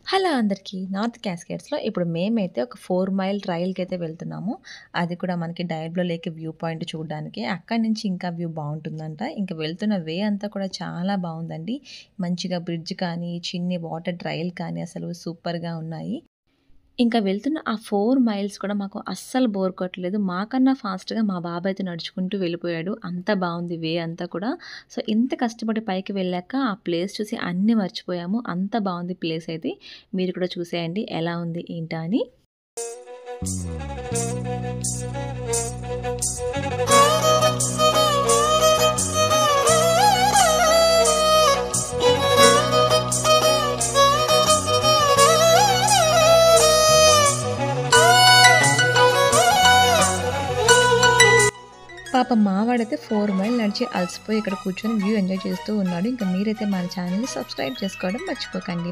Hello అందరికీ. North క్యాస్కేడ్స్‌లో ఇప్పుడు మేమైతే ఒక 4 మైల్ ట్రయల్‌కైతే వెళ్తున్నాము. అది కూడా మనకి డయబ్లో లేక్ వ్యూ పాయింట్ చూడడానికి. అక్కడి నుంచి ఇంకా వ్యూ బావుంటుందంట. ఇంక వెళ్తున్న వే అంతా కూడా చాలా బావుందండి. మంచిగా బ్రిడ్జ్ కానీ, చిన్ని వాటర్ ట్రయల్ కానీ అసలు సూపర్‌గా ఉన్నాయి. ఇంకా వెళ్తున్న ఆ 4 మైల్స్ కూడా మాకు అస్సలు బోర్ కొట్టలేదు. మాకన్నా ఫాస్ట్‌గా మా బాబాయ్ అయితే నడుచుకుంటూ వెళ్ళిపోయాడు. అంత బావుంది వే అంతా కూడా. సో, ఇంత కష్టపడి పైకి వెళ్ళాక ఆ ప్లేస్ చూసి అన్నీ మర్చిపోయాము. అంత బావుంది ప్లేస్ అయితే. మీరు కూడా చూసేయండి ఎలా ఉంది ఏంటా అని. పాపం మావాడైతే 4 మైల్ నడిచి అలసిపోయి ఇక్కడ కూర్చొని వ్యూ ఎంజాయ్ చేస్తూ ఉన్నాడు. ఇంకా మీరైతే మన ఛానల్‌ని సబ్స్క్రైబ్ చేసుకోవడం మర్చిపోకండి.